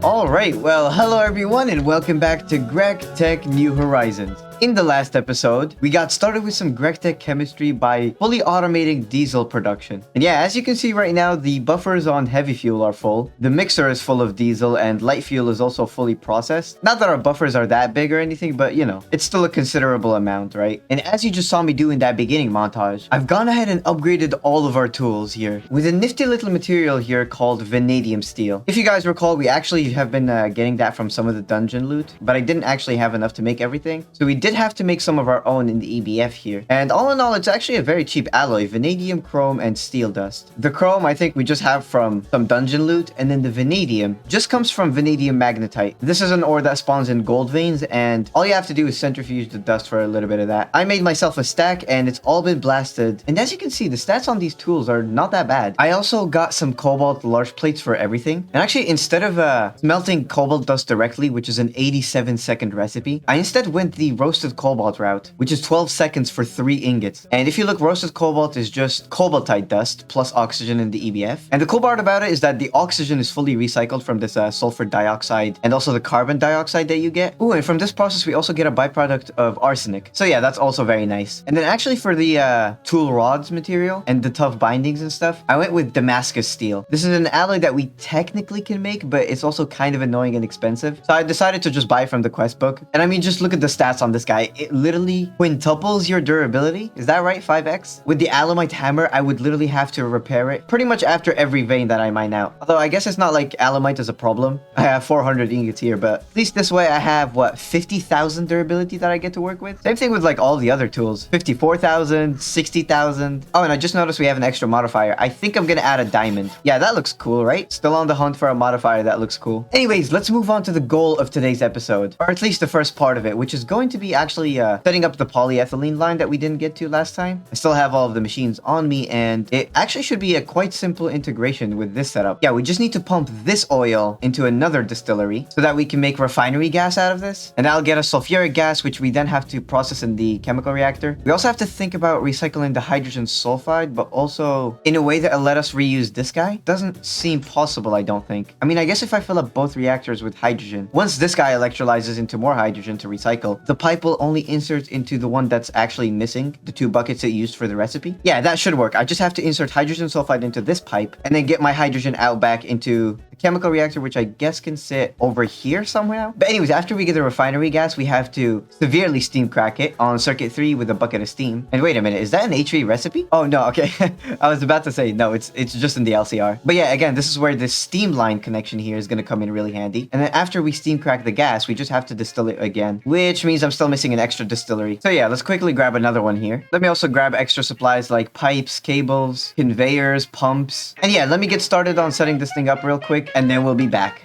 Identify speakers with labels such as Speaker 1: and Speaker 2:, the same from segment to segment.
Speaker 1: Alright, well, hello everyone and welcome back to GregTech New Horizons. In the last episode, we got started with some GregTech chemistry by fully automating diesel production. And yeah, as you can see right now, the buffers on heavy fuel are full. The mixer is full of diesel and light fuel is also fully processed. Not that our buffers are that big or anything, but you know, it's still a considerable amount, right? And as you just saw me do in that beginning montage, I've gone ahead and upgraded all of our tools here with a nifty little material here called vanadium steel. If you guys recall, we actually have been getting that from some of the dungeon loot, but I didn't actually have enough to make everything. So we did have to make some of our own in the EBF here. And all in all, it's actually a very cheap alloy, vanadium, chrome, and steel dust. The chrome, I think we just have from some dungeon loot, and then the vanadium just comes from vanadium magnetite. This is an ore that spawns in gold veins, and all you have to do is centrifuge the dust for a little bit of that. I made myself a stack, and it's all been blasted. And as you can see, the stats on these tools are not that bad. I also got some cobalt large plates for everything. And actually, instead of smelting cobalt dust directly, which is an 87-second recipe, I instead went the roasted cobalt route, which is 12 seconds for 3 ingots. And if you look, roasted cobalt is just cobaltite dust plus oxygen in the EBF. And the cool part about it is that the oxygen is fully recycled from this sulfur dioxide and also the carbon dioxide that you get. Ooh, and from this process, we also get a byproduct of arsenic. So yeah, that's also very nice. And then actually for the tool rods material and the tough bindings and stuff, I went with Damascus steel. This is an alloy that we technically can make, but it's also kind of annoying and expensive. So I decided to just buy from the quest book. And I mean, just look at the stats on this guy. It literally quintuples your durability. Is that right? 5x? With the alumite hammer, I would literally have to repair it pretty much after every vein that I mine out. Although I guess it's not like alumite is a problem. I have 400 ingots here, but at least this way I have, what, 50,000 durability that I get to work with? Same thing with like all the other tools. 54,000, 60,000. Oh, and I just noticed we have an extra modifier. I think I'm gonna add a diamond. Yeah, that looks cool, right? Still on the hunt for a modifier that looks cool. Anyways, let's move on to the goal of today's episode. Or at least the first part of it, which is going to be actually setting up the polyethylene line that we didn't get to last time. I still have all of the machines on me, and it actually should be a quite simple integration with this setup. Yeah, we just need to pump this oil into another distillery so that we can make refinery gas out of this. And that'll get us sulfuric gas, which we then have to process in the chemical reactor. We also have to think about recycling the hydrogen sulfide, but also in a way that'll let us reuse this guy. Doesn't seem possible, I don't think. I mean, I guess if I fill up both reactors with hydrogen, once this guy electrolyzes into more hydrogen to recycle, the pipe will only insert into the one that's actually missing, the 2 buckets it used for the recipe. Yeah, that should work. I just have to insert hydrogen sulfide into this pipe and then get my hydrogen out back into the chemical reactor, which I guess can sit over here somehow. But anyways, after we get the refinery gas, we have to severely steam crack it on circuit 3 with a bucket of steam. And wait a minute, is that an HV recipe? Oh no, okay. I was about to say, no, it's just in the LCR. But yeah, again, this is where this steam line connection here is going to come in really handy. And then after we steam crack the gas, we just have to distill it again, which means I'm still missing an extra distillery. So yeah, let's quickly grab another one here. Let me also grab extra supplies like pipes, cables, conveyors, pumps. And yeah, let me get started on setting this thing up real quick, and then we'll be back.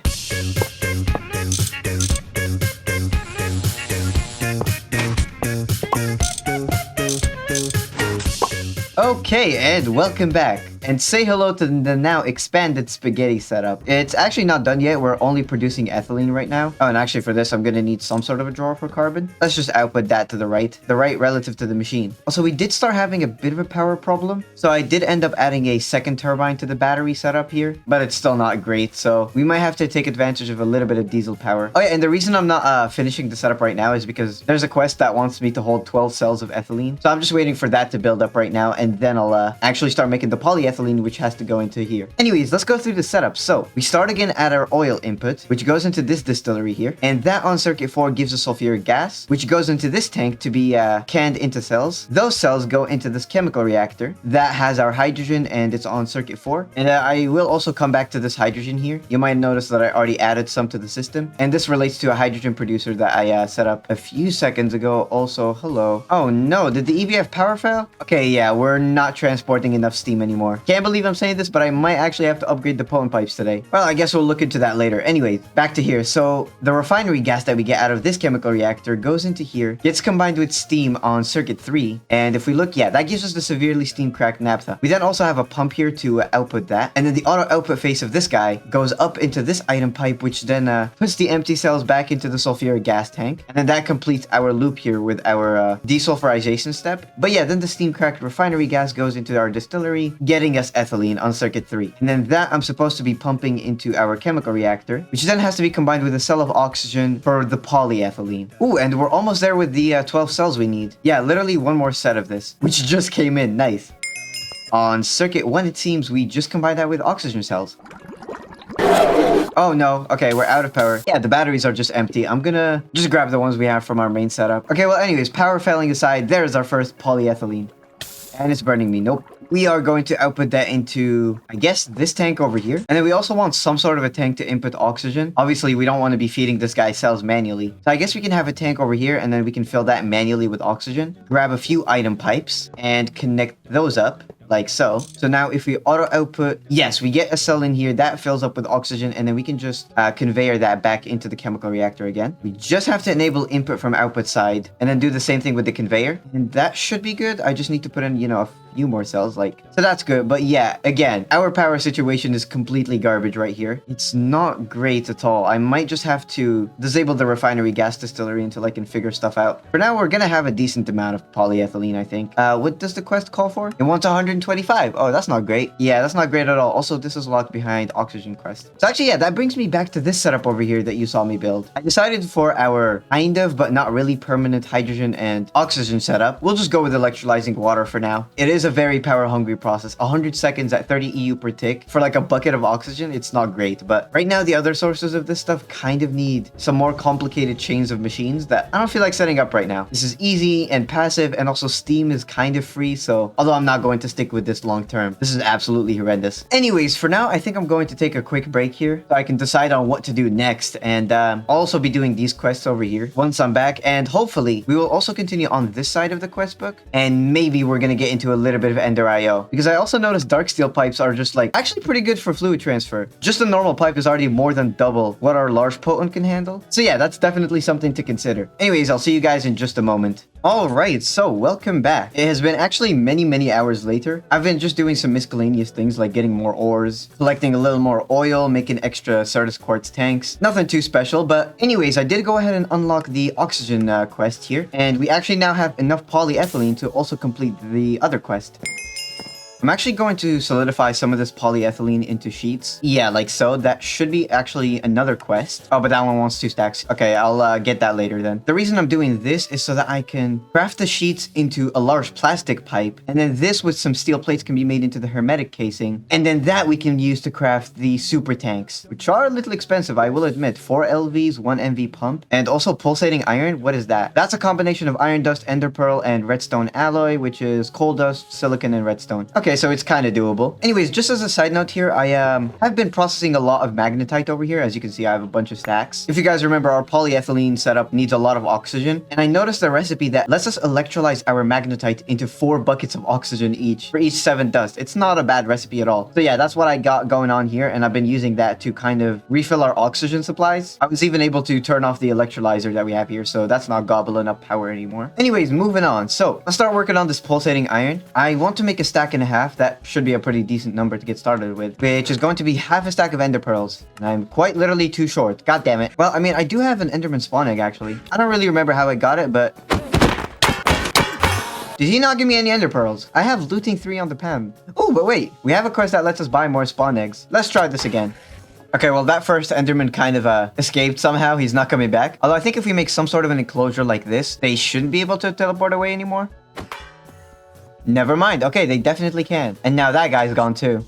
Speaker 1: Okay, and welcome back. and say hello to the now expanded spaghetti setup. It's actually not done yet. We're only producing ethylene right now. Oh, and actually for this, I'm gonna need some sort of a drawer for carbon. Let's just output that to the right relative to the machine. Also, we did start having a bit of a power problem, so I did end up adding a second turbine to the battery setup here, but it's still not great, so we might have to take advantage of a little bit of diesel power. Oh yeah, and the reason I'm not finishing the setup right now is because there's a quest that wants me to hold 12 cells of ethylene, so I'm just waiting for that to build up right now, and then I'll actually start making the polyethylene, which has to go into here. Anyways, let's go through the setup. So we start again at our oil input, which goes into this distillery here, and that on circuit 4 gives us sulfuric gas, which goes into this tank to be canned into cells. Those cells go into this chemical reactor that has our hydrogen, and it's on circuit 4. And I will also come back to this hydrogen here. You might notice that I already added some to the system, and this relates to a hydrogen producer that I set up a few seconds ago. Also, hello. Oh no, did the EVF power fail? Okay, yeah, we're not transporting enough steam anymore. Can't believe I'm saying this, but I might actually have to upgrade the potent pipes today. Well, I guess we'll look into that later. Anyways, back to here. So the refinery gas that we get out of this chemical reactor goes into here, gets combined with steam on circuit 3, and if we look, yeah, that gives us the severely steam cracked naphtha. We then also have a pump here to output that, and then the auto output face of this guy goes up into this item pipe, which then puts the empty cells back into the sulfuric gas tank, and then that completes our loop here with our desulfurization step. But yeah, then the steam cracked refinery gas goes into our distillery, getting us ethylene on circuit 3, and then that I'm supposed to be pumping into our chemical reactor, which then has to be combined with a cell of oxygen for the polyethylene. Ooh, and we're almost there with the 12 cells we need. Yeah, literally one more set of this, which just came in. Nice. On circuit 1, it seems we just combined that with oxygen cells. Oh no, okay, we're out of power. Yeah, the batteries are just empty. I'm gonna just grab the ones we have from our main setup. Okay, well anyways, power failing aside, there's our first polyethylene. And it's burning me. Nope. We are going to output that into, I guess, this tank over here. And then we also want some sort of a tank to input oxygen. Obviously, we don't want to be feeding this guy cells manually. So I guess we can have a tank over here, and then we can fill that manually with oxygen. Grab a few item pipes and connect those up. Like so. So now if we auto output, yes, we get a cell in here that fills up with oxygen, and then we can just conveyor that back into the chemical reactor again. We just have to enable input from output side and then do the same thing with the conveyor, and that should be good. I just need to put in, you know, a few more cells, like, so that's good. But yeah, again, our power situation is completely garbage right here. It's not great at all. I might just have to disable the refinery gas distillery until I can figure stuff out. For now, we're gonna have a decent amount of polyethylene, I think. What does the quest call for? It wants 125. Oh, that's not great. Yeah, that's not great at all. Also, this is locked behind oxygen quest. So actually, yeah, that brings me back to this setup over here that you saw me build. I decided for our kind of, but not really permanent hydrogen and oxygen setup, we'll just go with electrolyzing water for now. It is a very power hungry process. 100 seconds at 30 EU per tick for like a bucket of oxygen. It's not great, but right now the other sources of this stuff kind of need some more complicated chains of machines that I don't feel like setting up right now. This is easy and passive, and also Steam is kind of free, so although I'm not going to stick with this long term, this is absolutely horrendous. Anyways, for now, I think I'm going to take a quick break here so I can decide on what to do next, and I'll also be doing these quests over here once I'm back, and hopefully we will also continue on this side of the quest book, and maybe we're gonna get into a little bit of Ender IO, because I also noticed dark steel pipes are just like actually pretty good for fluid transfer. Just a normal pipe is already more than double what our large potent can handle. So yeah, that's definitely something to consider. Anyways, I'll see you guys in just a moment. Alright, so welcome back. It has been actually many hours later. I've been just doing some miscellaneous things like getting more ores, collecting a little more oil, making extra Certus quartz tanks. Nothing too special, but anyways, I did go ahead and unlock the oxygen quest here, and we actually now have enough polyethylene to also complete the other quest. I'm actually going to solidify some of this polyethylene into sheets. Yeah, like so. That should be actually another quest. Oh, but that one wants 2 stacks. Okay, I'll get that later then. The reason I'm doing this is so that I can craft the sheets into a large plastic pipe, and then this with some steel plates can be made into the hermetic casing, and then that we can use to craft the super tanks, which are a little expensive, I will admit. 4 LVs, 1 MV pump, and also pulsating iron. What is that? That's a combination of iron dust, ender pearl, and redstone alloy, which is coal dust, silicon, and redstone. Okay, so it's kind of doable. Anyways, just as a side note here, I have been processing a lot of magnetite over here. As you can see, I have a bunch of stacks. If you guys remember, our polyethylene setup needs a lot of oxygen, and I noticed a recipe that lets us electrolyze our magnetite into 4 buckets of oxygen each for each 7 dust. It's not a bad recipe at all. So yeah, that's what I got going on here, and I've been using that to kind of refill our oxygen supplies. I was even able to turn off the electrolyzer that we have here, so that's not gobbling up power anymore. Anyways, moving on. So let's start working on this pulsating iron. I want to make a stack and a half half, that should be a pretty decent number to get started with, which is going to be half a stack of ender pearls. And I'm quite literally too short. God damn it. Well, I mean, I do have an enderman spawn egg, actually. I don't really remember how I got it, but... Did he not give me any ender pearls? I have looting 3 on the pen. Oh, but wait. We have a quest that lets us buy more spawn eggs. Let's try this again. Okay, well, that first enderman kind of escaped somehow. He's not coming back. Although I think if we make some sort of an enclosure like this, they shouldn't be able to teleport away anymore. Never mind. Okay, they definitely can. And now that guy's gone too.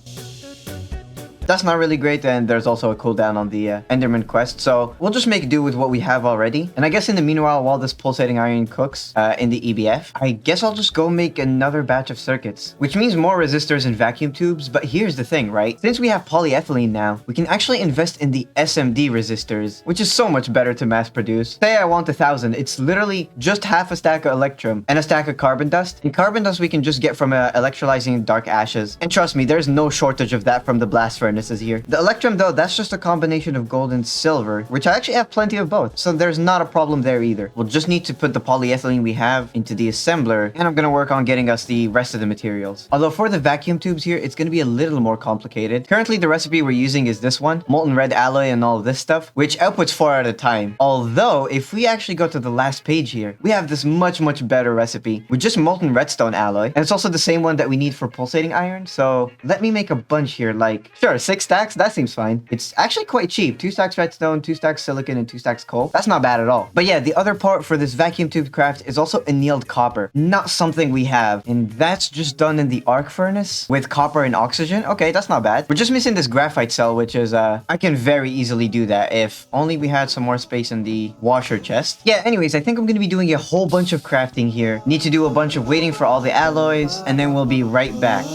Speaker 1: That's not really great, and there's also a cooldown on the Enderman quest, so we'll just make do with what we have already. And I guess in the meanwhile, while this pulsating iron cooks in the EBF, I guess I'll just go make another batch of circuits, which means more resistors and vacuum tubes. But here's the thing, right? Since we have polyethylene now, we can actually invest in the SMD resistors, which is so much better to mass produce. Say I want 1,000, it's literally just half a stack of electrum and a stack of carbon dust. And carbon dust we can just get from electrolyzing dark ashes. And trust me, there's no shortage of that from the blast furnace. Here. The electrum though, that's just a combination of gold and silver, which I actually have plenty of both, so there's not a problem there either. We'll just need to put the polyethylene we have into the assembler, and I'm gonna work on getting us the rest of the materials. Although for the vacuum tubes here, it's gonna be a little more complicated. Currently the recipe we're using is this one, molten red alloy and all this stuff, which outputs 4 at a time. Although if we actually go to the last page here, we have this much better recipe with just molten redstone alloy, and it's also the same one that we need for pulsating iron. So let me make a bunch here, like sure, 6 stacks, that seems fine. It's actually quite cheap. 2 stacks redstone, 2 stacks silicon, and 2 stacks coal. That's not bad at all. But yeah, the other part for this vacuum tube craft is also annealed copper. Not something we have. And that's just done in the arc furnace with copper and oxygen. Okay, that's not bad. We're just missing this graphite cell, which is, I can very easily do that if only we had some more space in the washer chest. Yeah, anyways, I think I'm going to be doing a whole bunch of crafting here. Need to do a bunch of waiting for all the alloys, and then we'll be right back.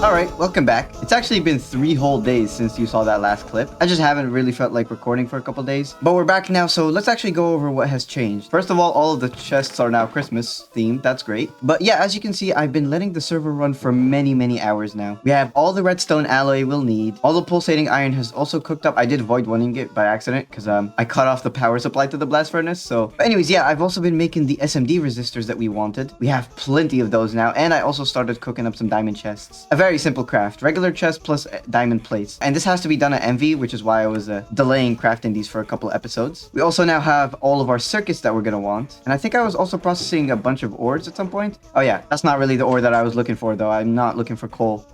Speaker 1: Alright, welcome back. It's actually been 3 whole days since you saw that last clip. I just haven't really felt like recording for a couple days. But we're back now, so let's actually go over what has changed. First of all of the chests are now Christmas themed. That's great. But yeah, as you can see, I've been letting the server run for many hours now. We have all the redstone alloy we'll need. All the pulsating iron has also cooked up. I did void oneing it by accident because I cut off the power supply to the blast furnace. So but anyways, yeah, I've also been making the SMD resistors that we wanted. We have plenty of those now, and I also started cooking up some diamond chests. A very simple craft. Regular chest plus diamond plates. And this has to be done at MV, which is why I was delaying crafting these for a couple episodes. We also now have all of our circuits that we're gonna want. And I think I was also processing a bunch of ores at some point. Oh yeah, that's not really the ore that I was looking for though. I'm not looking for coal.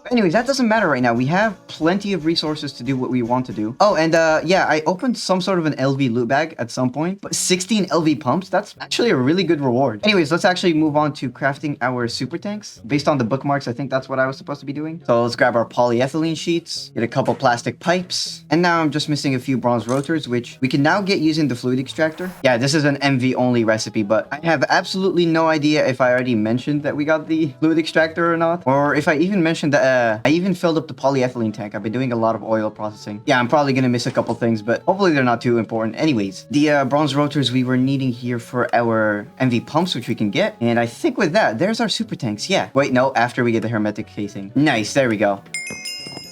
Speaker 1: Anyways, that doesn't matter right now. We have plenty of resources to do what we want to do. Oh, and yeah, I opened some sort of an LV loot bag at some point, but 16 LV pumps, that's actually a really good reward. Anyways, let's actually move on to crafting our super tanks. Based on the bookmarks, I think that's what I was supposed to be doing. So let's grab our polyethylene sheets, get a couple plastic pipes, and now I'm just missing a few bronze rotors, which we can now get using the fluid extractor. Yeah, this is an MV only recipe, but I have absolutely no idea if I already mentioned that we got the fluid extractor or not, or if I even mentioned that I even filled up the polyethylene tank. I've been doing a lot of oil processing. Yeah, I'm probably gonna miss a couple things, but hopefully they're not too important. Anyways, the bronze rotors we were needing here for our MV pumps, which we can get. And I think with that, there's our super tanks. Yeah. Wait, no, after we get the hermetic casing. Nice, there we go.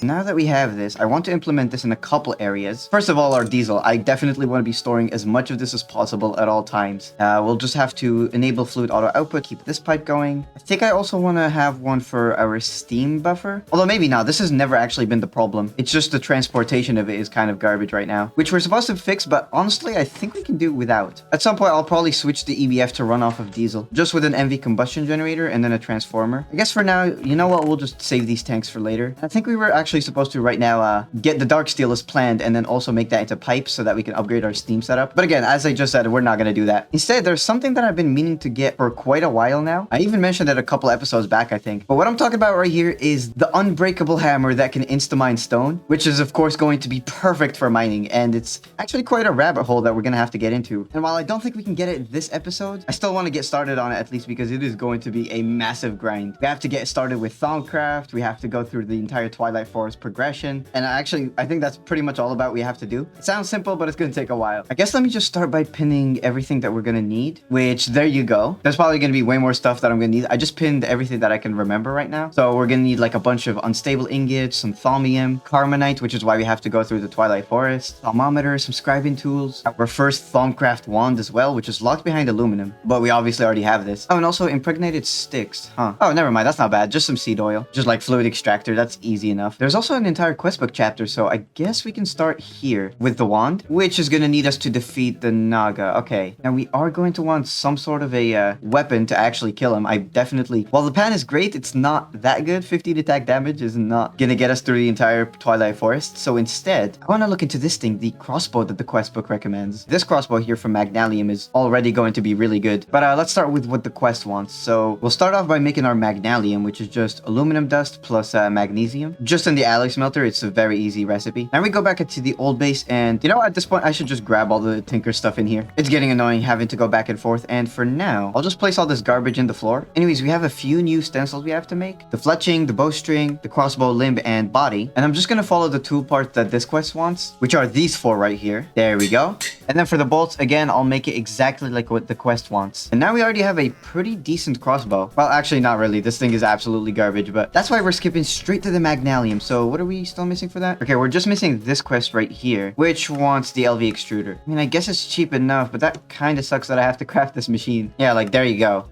Speaker 1: Now that we have this, I want to implement this in a couple areas. First of all, our diesel. I definitely want to be storing as much of this as possible at all times. We'll just have to enable fluid auto output, keep this pipe going. I think I also want to have one for our steam buffer. Although maybe not, this has never actually been the problem. It's just the transportation of it is kind of garbage right now, which we're supposed to fix, but honestly, I think we can do without. At some point, I'll probably switch the EBF to run off of diesel, just with an MV combustion generator and then a transformer. I guess for now, you know what, we'll just save these tanks for later. I think we were actually actually supposed to right now get the dark steel as planned and then also make that into pipes so that we can upgrade our steam setup. But again, as I just said, we're not going to do that. Instead, there's something that I've been meaning to get for quite a while now. I even mentioned it a couple episodes back, I think. But what I'm talking about right here is the unbreakable hammer that can insta-mine stone, which is of course going to be perfect for mining. And it's actually quite a rabbit hole that we're going to have to get into. And while I don't think we can get it this episode, I still want to get started on it at least because it is going to be a massive grind. We have to get started with Thaumcraft. We have to go through the entire Twilight Forest progression. And I think that's pretty much all about we have to do. It sounds simple, but it's going to take a while. I guess let me just start by pinning everything that we're going to need, which there you go. There's probably going to be way more stuff that I'm going to need. I just pinned everything that I can remember right now. So we're going to need like a bunch of unstable ingots, some thaumium, carbonite, which is why we have to go through the Twilight Forest, thermometer, some scribing tools, our first Thaumcraft wand as well, which is locked behind aluminum, but we obviously already have this. Oh, and also impregnated sticks, huh? Oh, never mind. That's not bad. Just some seed oil, just like fluid extractor. That's easy enough. There's also an entire questbook chapter, so I guess we can start here with the wand, which is going to need us to defeat the Naga. Okay, now we are going to want some sort of a weapon to actually kill him. I definitely, while the pan is great, it's not that good. 15 attack damage is not going to get us through the entire Twilight Forest. So instead, I want to look into this thing, the crossbow that the questbook recommends. This crossbow here from Magnalium is already going to be really good. But let's start with what the quest wants. So we'll start off by making our Magnalium, which is just aluminum dust plus magnesium. Just in the alloy smelter, it's a very easy recipe. Now we go back into the old base, and you know, at this point, I should just grab all the Tinker stuff in here. It's getting annoying having to go back and forth, and for now, I'll just place all this garbage in the floor. Anyways, we have a few new stencils we have to make. The fletching, the bowstring, the crossbow limb, and body. And I'm just gonna follow the tool parts that this quest wants, which are these four right here. There we go. And then for the bolts, again, I'll make it exactly like what the quest wants. And now we already have a pretty decent crossbow. Well, actually, not really. This thing is absolutely garbage, but that's why we're skipping straight to the Magnalium. So what are we still missing for that? Okay, we're just missing this quest right here, which wants the LV extruder. I mean, I guess it's cheap enough, but that kind of sucks that I have to craft this machine. Yeah, like, there you go.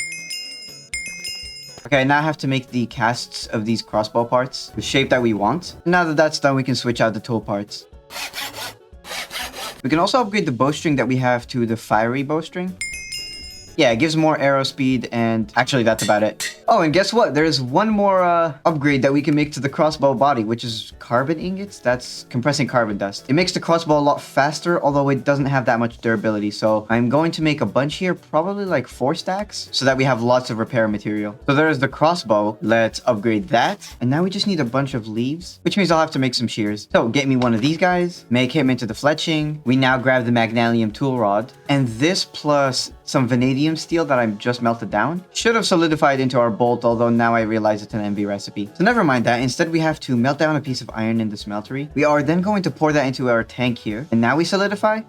Speaker 1: Okay, now I have to make the casts of these crossbow parts, the shape that we want. Now that that's done, we can switch out the tool parts. We can also upgrade the bowstring that we have to the fiery bowstring. Yeah, it gives more arrow speed, and actually that's about it. Oh, and guess what? There's one more upgrade that we can make to the crossbow body, which is carbon ingots. That's compressing carbon dust. It makes the crossbow a lot faster, although it doesn't have that much durability. So I'm going to make a bunch here, probably like 4 stacks, so that we have lots of repair material. So there's the crossbow. Let's upgrade that. And now we just need a bunch of leaves, which means I'll have to make some shears. So get me one of these guys, make him into the fletching. We now grab the Magnalium tool rod, and this plus some vanadium steel that I've just melted down should have solidified into our bolt, although now I realize it's an MV recipe. So never mind that. Instead, we have to melt down a piece of iron in the smeltery. We are then going to pour that into our tank here, and now we solidify.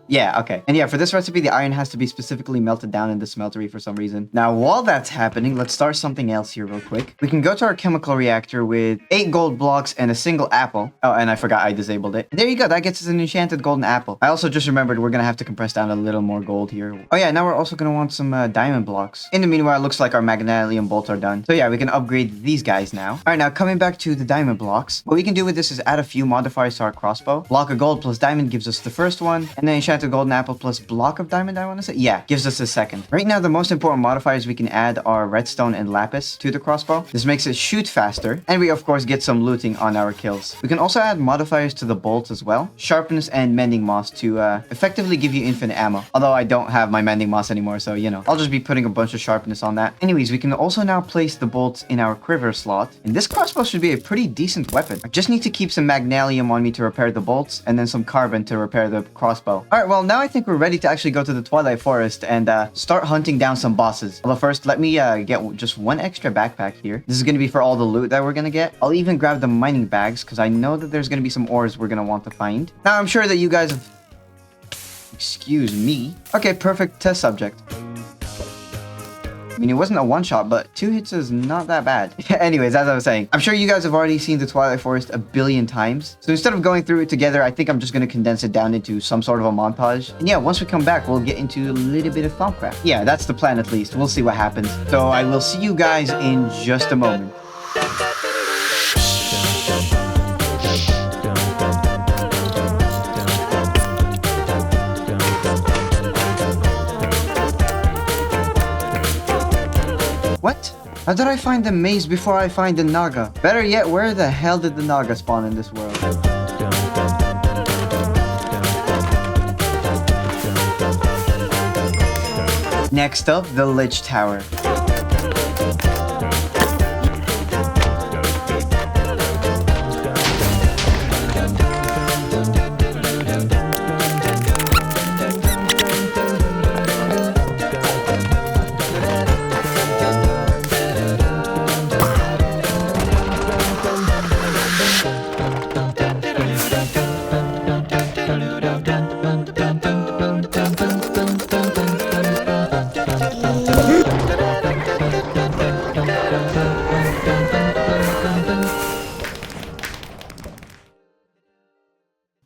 Speaker 1: Yeah, okay. And yeah, for this recipe, the iron has to be specifically melted down in the smeltery for some reason. Now, while that's happening, let's start something else here real quick. We can go to our chemical reactor with 8 gold blocks and a single apple. Oh, and I forgot I disabled it. There you go. That gets us an enchanted golden apple. I also just remembered we're going to have to compress down a little more gold here. Oh yeah, now we're also going to want some diamond blocks. In the meanwhile, it looks like our Magnalium bolts are done. So yeah, we can upgrade these guys now. All right, now coming back to the diamond blocks. What we can do with this is add a few modifiers to our crossbow. Block of gold plus diamond gives us the first one, and then enchanted golden apple plus block of diamond, I want to say. Yeah, gives us a second. Right now, the most important modifiers we can add are redstone and lapis to the crossbow. This makes it shoot faster, and we of course get some looting on our kills. We can also add modifiers to the bolts as well. Sharpness and mending moss to effectively give you infinite ammo. Although I don't have my mending moss anymore, so you know, I'll just be putting a bunch of sharpness on that. Anyways, we can also now place the bolts in our quiver slot, and this crossbow should be a pretty decent weapon. I just need to keep some magnalium on me to repair the bolts, and then some carbon to repair the crossbow. Alright, well now I think we're ready to actually go to the Twilight Forest and start hunting down some bosses. Although first, let me get just one extra backpack here. This is going to be for all the loot that we're going to get. I'll even grab the mining bags because I know that there's going to be some ores we're going to want to find. Now, I'm sure that you guys have... Excuse me. Okay, perfect test subject. I mean, it wasn't a one-shot, but 2 hits is not that bad. Anyways, as I was saying, I'm sure you guys have already seen the Twilight Forest a billion times. So instead of going through it together, I think I'm just going to condense it down into some sort of a montage. And yeah, once we come back, we'll get into a little bit of Thaumcraft. Yeah, that's the plan at least. We'll see what happens. So I will see you guys in just a moment. What? How did I find the maze before I find the Naga? Better yet, where the hell did the Naga spawn in this world? Next up, the Lich Tower.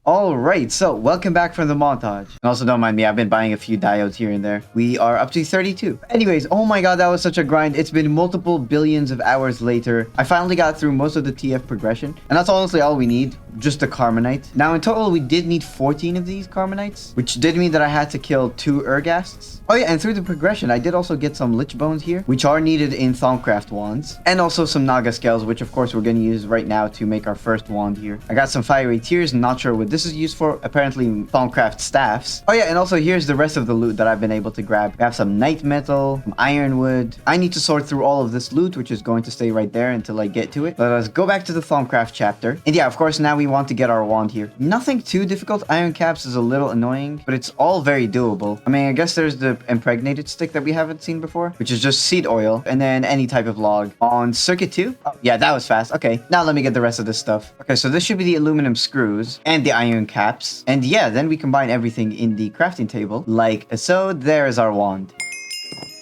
Speaker 1: Alright, so welcome back from the montage. And also don't mind me, I've been buying a few diodes here and there. We are up to 32. Anyways, oh my god, that was such a grind. It's been multiple billions of hours later. I finally got through most of the TF progression. And that's honestly all we need, just the Carmonite. Now in total, we did need 14 of these Carmonites, which did mean that I had to kill 2 Ergasts. Oh yeah, and through the progression, I did also get some Lich Bones here, which are needed in Thaumcraft wands. And also some Naga Scales, which of course we're going to use right now to make our first wand here. I got some Fiery Tears, not sure what this is used for, apparently Thaumcraft staffs. Oh yeah, and also here's the rest of the loot that I've been able to grab. We have some Night Metal, some Ironwood. I need to sort through all of this loot, which is going to stay right there until I get to it. Let us go back to the Thaumcraft chapter. And yeah, of course, now we want to get our wand here. Nothing too difficult. Iron Caps is a little annoying, but it's all very doable. I mean, I guess there's the impregnated stick that we haven't seen before, which is just seed oil, and then any type of log. On circuit 2? Oh, yeah, that was fast. Okay, now let me get the rest of this stuff. Okay, so this should be the aluminum screws and the iron caps. And yeah, then we combine everything in the crafting table, like so. There's our wand.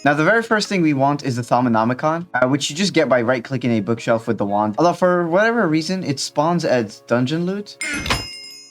Speaker 1: Now, the very first thing we want is the Thaumanomicon, which you just get by right-clicking a bookshelf with the wand. Although, for whatever reason, it spawns as dungeon loot.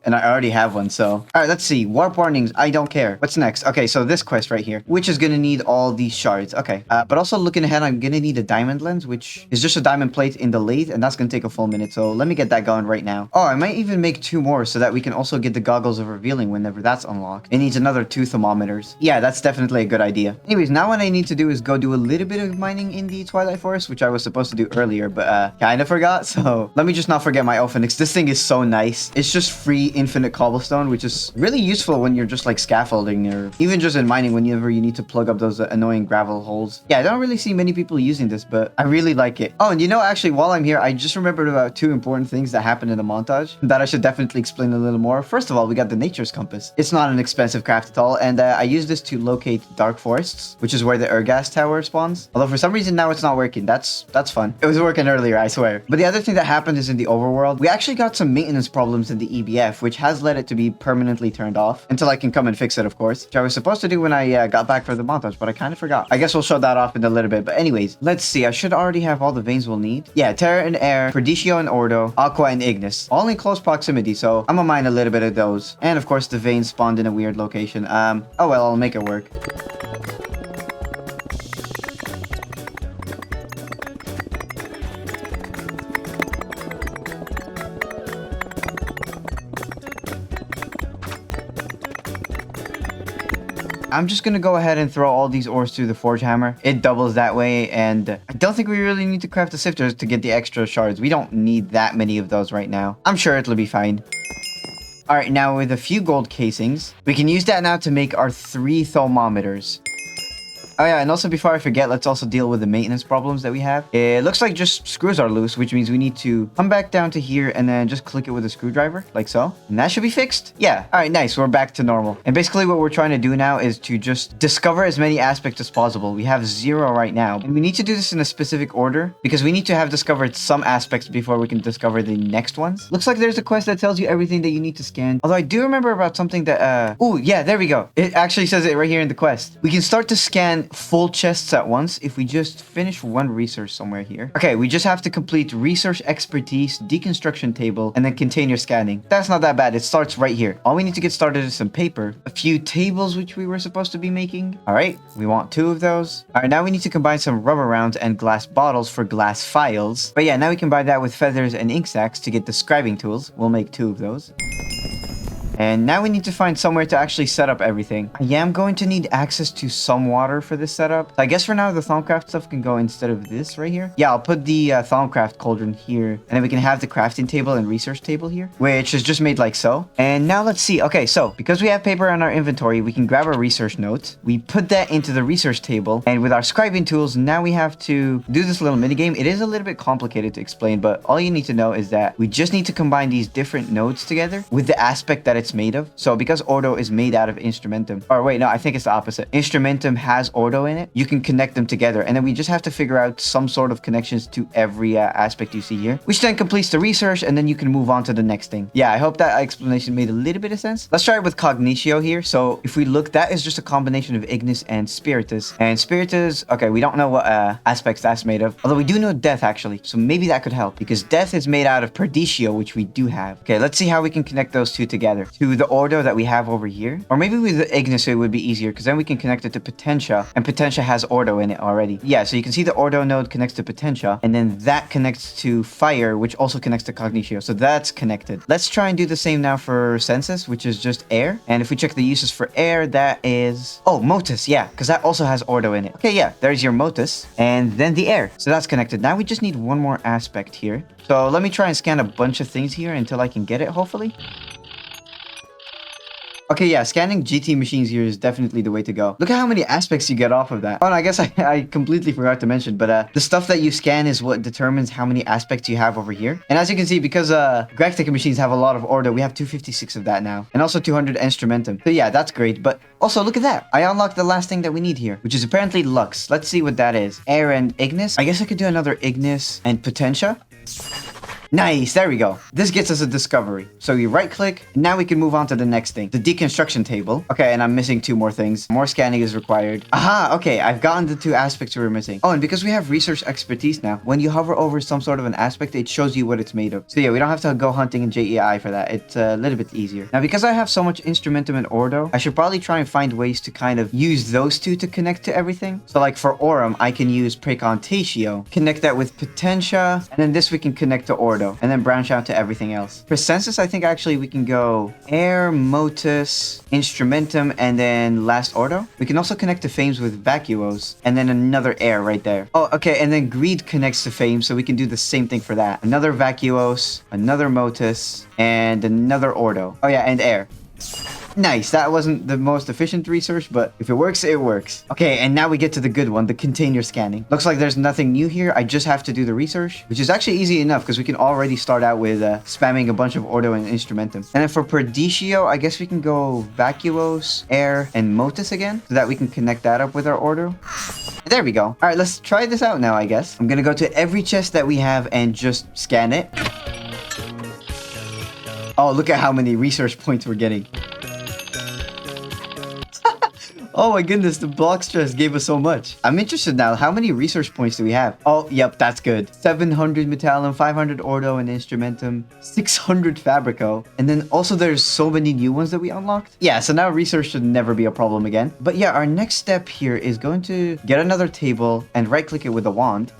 Speaker 1: And I already have one, so... Alright, let's see. Warp warnings. I don't care. What's next? Okay, so this quest right here, which is gonna need all these shards. Okay. But also looking ahead, I'm gonna need a diamond lens, which is just a diamond plate in the lathe, and that's gonna take a full minute. So let me get that going right now. Oh, I might even make 2 more so that we can also get the goggles of revealing whenever that's unlocked. It needs another 2 thermometers. Yeah, that's definitely a good idea. Anyways, now what I need to do is go do a little bit of mining in the Twilight Forest, which I was supposed to do earlier, but kind of forgot. So let me just not forget my Ophinix. This thing is so nice. It's just free infinite cobblestone, which is really useful when you're just like scaffolding or even just in mining whenever you need to plug up those annoying gravel holes. Yeah, I don't really see many people using this, but I really like it. Oh, and you know, actually, while I'm here, I just remembered about 2 important things that happened in the montage that I should definitely explain a little more. First of all, we got the Nature's Compass. It's not an expensive craft at all, and I use this to locate dark forests, which is where the Ergast Tower spawns. Although for some reason now it's not working. That's fun. It was working earlier, I swear. But the other thing that happened is in the overworld, we actually got some maintenance problems in the EBF, which has led it to be permanently turned off until I can come and fix it, of course, which I was supposed to do when I got back for the montage, but I kind of forgot. I guess we'll show that off in a little bit. But anyways, let's see. I should already have all the veins we'll need. Yeah, Terra and Air, Perdicio and Ordo, Aqua and Ignis, all in close proximity, so I'm gonna mine a little bit of those. And of course, the veins spawned in a weird location. Oh well, I'll make it work. I'm just gonna go ahead and throw all these ores through the forge hammer. It doubles that way, and I don't think we really need to craft the sifters to get the extra shards. We don't need that many of those right now. I'm sure it'll be fine. Alright, now with a few gold casings, we can use that now to make our 3 thermometers. Oh yeah, and also before I forget, let's also deal with the maintenance problems that we have. It looks like just screws are loose, which means we need to come back down to here and then just click it with a screwdriver, like so. And that should be fixed. Yeah, all right, nice. We're back to normal. And basically what we're trying to do now is to just discover as many aspects as possible. We have 0 right now. And we need to do this in a specific order because we need to have discovered some aspects before we can discover the next ones. Looks like there's a quest that tells you everything that you need to scan. Although I do remember about something that, oh yeah, there we go. It actually says it right here in the quest. We can start to scan full chests at once if we just finish 1 research somewhere here. Okay, we just have to complete research expertise, deconstruction table, and then container scanning. That's not that bad. It starts right here. All we need to get started is some paper, a few tables which we were supposed to be making. All right, we want 2 of those. All right, now we need to combine some rubber rounds and glass bottles for glass files. But yeah, now we combine that with feathers and ink sacs to get the scribing tools. We'll make 2 of those. And now we need to find somewhere to actually set up everything. I am going to need access to some water for this setup. So I guess for now the Thaumcraft stuff can go instead of this right here. Yeah, I'll put the Thaumcraft cauldron here. And then we can have the crafting table and research table here, which is just made like so. And now let's see. Okay, so because we have paper in our inventory, we can grab our research note. We put that into the research table. And with our scribing tools, now we have to do this little mini game. It is a little bit complicated to explain, but all you need to know is that we just need to combine these different nodes together with the aspect that it's made of. So because ordo is made out of instrumentum, or wait, no, I think it's the opposite. Instrumentum has ordo in it. You can connect them together, and then we just have to figure out some sort of connections to every aspect you see here, which then completes the research, and then you can move on to the next thing. Yeah, I hope that explanation made a little bit of sense. Let's try it with cognitio here. So if we look, that is just a combination of ignis and spiritus. And spiritus, okay, we don't know what aspects that's made of, although we do know death actually, so maybe that could help because death is made out of perditio, which we do have. Okay, let's see how we can connect those two together to the ordo that we have over here, or maybe with the ignis it would be easier because then we can connect it to potentia, and potentia has ordo in it already. Yeah, so you can see the ordo node connects to potentia, and then that connects to fire, which also connects to cognitio, so that's connected. Let's try and do the same now for sensus, which is just air. And if we check the uses for air, that is, oh, motus, yeah, because that also has ordo in it. Okay, yeah, there's your motus, and then the air, so that's connected. Now we just need one more aspect here. So let me try and scan a bunch of things here until I can get it, hopefully. Okay, yeah, scanning GT machines here is definitely the way to go. Look at how many aspects you get off of that. Oh, and I guess I completely forgot to mention, but the stuff that you scan is what determines how many aspects you have over here. And as you can see, because GregTech machines have a lot of ordo, we have 256 of that now. And also 200 instrumentum. So yeah, that's great. But also, look at that. I unlocked the last thing that we need here, which is apparently lux. Let's see what that is. Air and ignis. I guess I could do another ignis and potentia. Nice, there we go. This gets us a discovery. So you right click, and now we can move on to the next thing, the deconstruction table. Okay, and I'm missing two more things. More scanning is required. Aha, okay, I've gotten the two aspects we were missing. Oh, and because we have research expertise now, when you hover over some sort of an aspect, it shows you what it's made of. So yeah, we don't have to go hunting in JEI for that. It's a little bit easier. Now, because I have so much instrumentum and ordo, I should probably try and find ways to kind of use those two to connect to everything. So like for aurum, I can use precontatio, connect that with potentia, and then this we can connect to ordo, and then branch out to everything else. For sensus, I think actually we can go air, motus, instrumentum, and then last ordo. We can also connect to fames with vacuos, and then another air right there. Oh, okay, and then greed connects to fame, so we can do the same thing for that. Another vacuos, another motus, and another ordo. Oh yeah, and air. Nice, that wasn't the most efficient research, but if it works, it works. Okay, and now we get to the good one, the container scanning. Looks like there's nothing new here. I just have to do the research, which is actually easy enough because we can already start out with spamming a bunch of ordo and instrumentum. And then for perditio, I guess we can go vacuos, air, and motus again, so that we can connect that up with our ordo. There we go. All right, let's try this out now, I guess. I'm gonna go to every chest that we have and just scan it. Oh, look at how many research points we're getting. Oh my goodness, the block stress gave us so much. I'm interested now, how many research points do we have? Oh, yep, that's good. 700 metallum, 500 ordo and instrumentum, 600 fabrico. And then also there's so many new ones that we unlocked. Yeah, so now research should never be a problem again. But yeah, our next step here is going to get another table and right click it with a wand.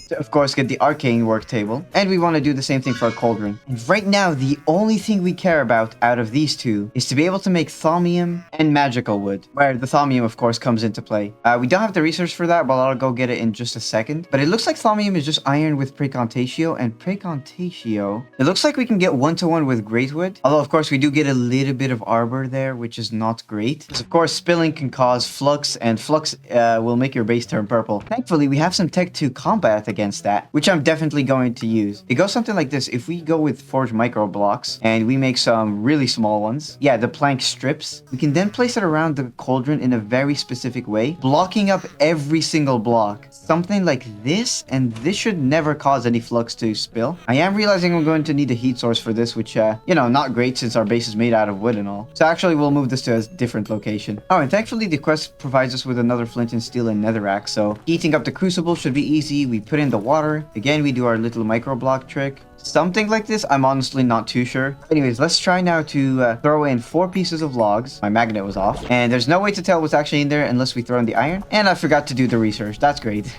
Speaker 1: To, of course, get the arcane work table. And we want to do the same thing for our cauldron. And right now, the only thing we care about out of these two is to be able to make thaumium and magical wood, where the thaumium, of course, comes into play. We don't have the research for that, but I'll go get it in just a second. But it looks like thaumium is just iron with precontatio, and precontatio, it looks like we can get one-to-one with great wood. Although, of course, we do get a little bit of arbor there, which is not great. Because, of course, spilling can cause flux, and flux will make your base turn purple. Thankfully, we have some tech to combat against that, which I'm definitely going to use. It goes something like this. If we go with forged micro blocks and we make some really small ones, yeah, the plank strips, we can then place it around the cauldron in a very specific way, blocking up every single block. Something like this, and this should never cause any flux to spill. I am realizing I'm going to need a heat source for this, which, you know, not great since our base is made out of wood and all. So actually, we'll move this to a different location. Oh, and thankfully, the quest provides us with another flint and steel and netherrack, so heating up the crucible should be easy. We put in the water. Again, we do our little micro block trick. Something like this, I'm honestly not too sure. Anyways, let's try now to throw in 4 pieces of logs. My magnet was off. And there's no way to tell what's actually in there unless we throw in the iron. And I forgot to do the research. That's great.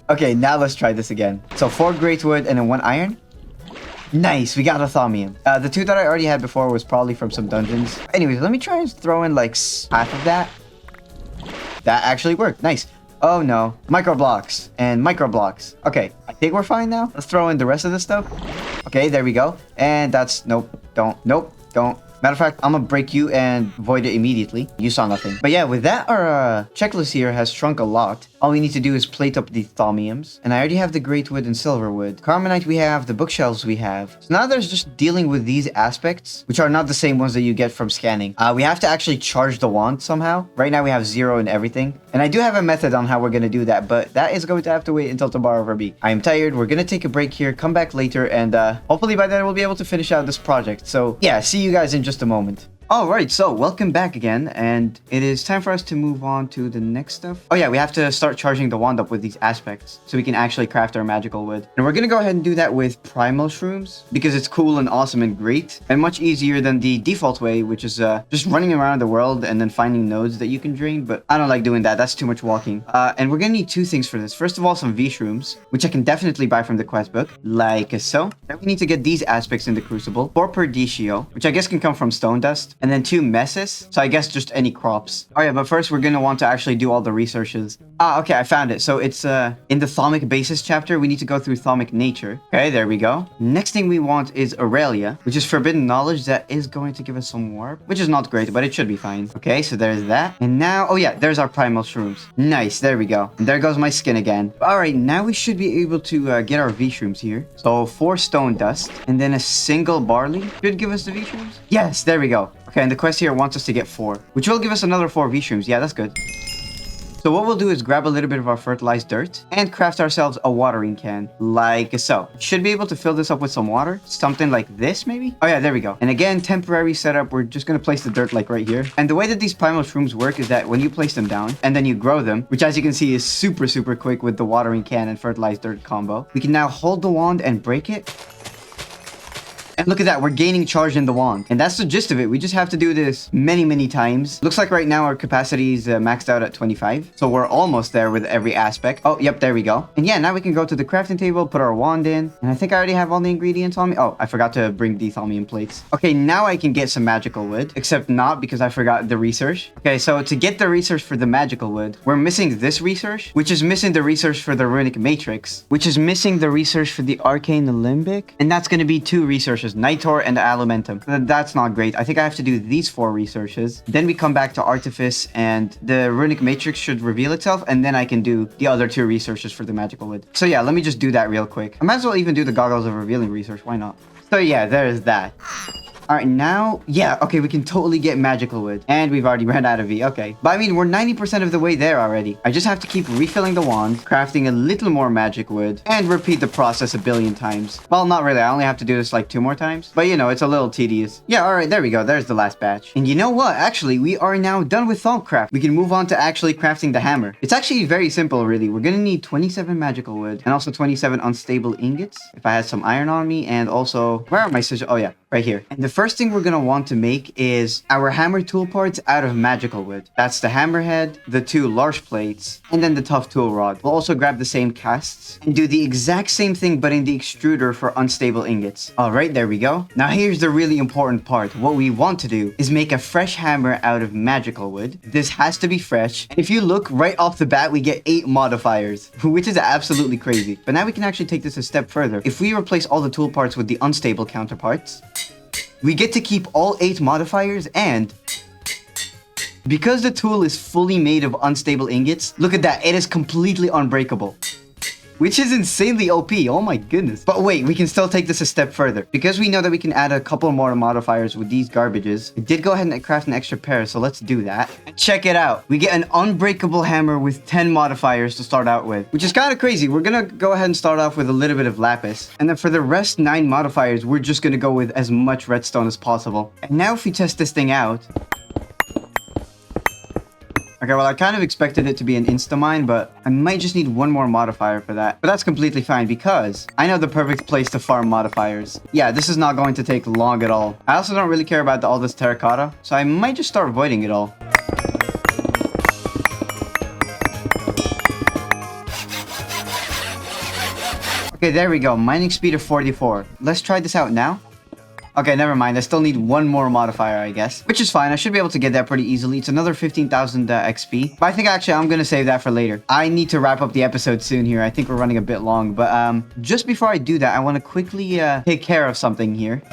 Speaker 1: Okay, now let's try this again. So 4 great wood and then 1 iron. Nice, we got a thaumium. The two that I already had before was probably from some dungeons. Anyways, let me try and throw in like half of that. That actually worked. Nice. Oh no. Micro blocks and micro blocks. Okay, I think we're fine now. Let's throw in the rest of this stuff. Okay, there we go. And that's... Nope. Don't. Nope. Don't. Matter of fact, I'm gonna break you and void it immediately. You saw nothing. But yeah, with that, our checklist here has shrunk a lot. All we need to do is plate up the thaumiums. And I already have the great wood and silver wood. Carbonite we have, the bookshelves we have. So now there's just dealing with these aspects, which are not the same ones that you get from scanning. We have to actually charge the wand somehow. Right now we have 0 and everything. And I do have a method on how we're gonna do that, but that is going to have to wait until tomorrow for me. I am tired. We're gonna take a break here, come back later, and hopefully by then we'll be able to finish out this project. So yeah, see you guys in just a moment. Alright, so welcome back again, and it is time for us to move on to the next stuff. Oh yeah, we have to start charging the wand up with these aspects, so we can actually craft our magical wood. And we're gonna go ahead and do that with primal shrooms, because it's cool and awesome and great, and much easier than the default way, which is just running around the world and then finding nodes that you can drain, but I don't like doing that, that's too much walking. And we're gonna need 2 things for this. First of all, some V-shrooms, which I can definitely buy from the quest book, like so. Then we need to get these aspects in the crucible, 4 per decio, which I guess can come from stone dust, and then 2 messes, so I guess just any crops. Oh yeah, but first we're gonna want to actually do all the researches. Okay, I found it. So it's in the Thaumic basis chapter, we need to go through Thaumic nature. Okay, there we go. Next thing we want is Aurelia, which is forbidden knowledge that is going to give us some warp, which is not great, but it should be fine. Okay, so there's that. And now, oh yeah, there's our primal shrooms. Nice, there we go. And there goes my skin again. All right, now we should be able to get our V-shrooms here. So 4 stone dust, and then a single barley should give us the V-shrooms. Yes, there we go. Okay, and the quest here wants us to get 4, which will give us another 4 V-shrooms. Yeah, that's good. So what we'll do is grab a little bit of our fertilized dirt and craft ourselves a watering can, like so. Should be able to fill this up with some water, something like this maybe? Oh yeah, there we go. And again, temporary setup, we're just gonna place the dirt like right here. And the way that these primal shrooms work is that when you place them down and then you grow them, which as you can see is super quick with the watering can and fertilized dirt combo, we can now hold the wand and break it. And look at that, we're gaining charge in the wand. And that's the gist of it. We just have to do this many times. Looks like right now our capacity is maxed out at 25. So we're almost there with every aspect. Oh, yep, there we go. And yeah, now we can go to the crafting table, put our wand in. And I think I already have all the ingredients on me. Oh, I forgot to bring the thaumium plates. Okay, now I can get some magical wood. Except not, because I forgot the research. Okay, so to get the research for the magical wood, we're missing this research, which is missing the research for the runic matrix, which is missing the research for the arcane limbic. And that's going to be 2 researches. Nitor and Alumentum. That's not great. I think I have to do these 4 researches. Then we come back to Artifice and the runic matrix should reveal itself, and then I can do the other 2 researches for the magical wood. So yeah, let me just do that real quick. I might as well even do the goggles of revealing research. Why not? So yeah, there's that. All right, now, yeah, okay, we can totally get magical wood. And we've already ran out of V, okay. But I mean, we're 90% of the way there already. I just have to keep refilling the wand, crafting a little more magic wood, and repeat the process a billion times. Well, not really, I only have to do this like 2 more times. But you know, it's a little tedious. Yeah, all right, there we go, there's the last batch. And you know what, actually, we are now done with Thaumcraft. We can move on to actually crafting the hammer. It's actually very simple, really. We're gonna need 27 magical wood, and also 27 unstable ingots, if I had some iron on me, and also, where are my scissors? Oh yeah, right here. And the first thing we're gonna want to make is our hammer tool parts out of magical wood. That's the hammerhead, the 2 large plates, and then the tough tool rod. We'll also grab the same casts and do the exact same thing but in the extruder for unstable ingots. All right, there we go. Now here's the really important part. What we want to do is make a fresh hammer out of magical wood. This has to be fresh. And if you look right off the bat, we get 8 modifiers, which is absolutely crazy. But now we can actually take this a step further. If we replace all the tool parts with the unstable counterparts, we get to keep all 8 modifiers, and because the tool is fully made of unstable ingots, look at that, it is completely unbreakable. Which is insanely OP, oh my goodness. But wait, we can still take this a step further. Because we know that we can add a couple more modifiers with these garbages, I did go ahead and craft an extra pair, so let's do that. And check it out. We get an unbreakable hammer with 10 modifiers to start out with, which is kind of crazy. We're gonna go ahead and start off with a little bit of lapis. And then for the rest 9 modifiers, we're just gonna go with as much redstone as possible. And now if we test this thing out... Okay, well, I kind of expected it to be an insta-mine, but I might just need 1 more modifier for that. But that's completely fine because I know the perfect place to farm modifiers. Yeah, this is not going to take long at all. I also don't really care about all this terracotta, so I might just start voiding it all. Okay, there we go. Mining speed of 44. Let's try this out now. Okay, never mind. I still need one more modifier, I guess. Which is fine. I should be able to get that pretty easily. It's another 15,000 XP. But I think actually I'm going to save that for later. I need to wrap up the episode soon here. I think we're running a bit long. But just before I do that, I want to quickly take care of something here.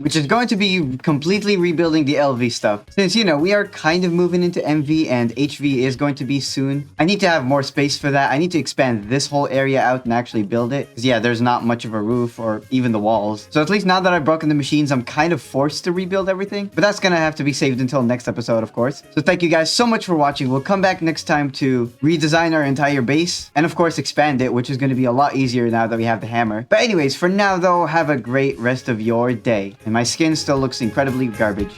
Speaker 1: Which is going to be completely rebuilding the LV stuff. Since, you know, we are kind of moving into MV and HV is going to be soon. I need to have more space for that. I need to expand this whole area out and actually build it. Because, yeah, there's not much of a roof or even the walls. So at least now that I've broken the machines, I'm kind of forced to rebuild everything. But that's going to have to be saved until next episode, of course. So thank you guys so much for watching. We'll come back next time to redesign our entire base. And, of course, expand it, which is going to be a lot easier now that we have the hammer. But anyways, for now, though, have a great rest of your day. And my skin still looks incredibly garbage.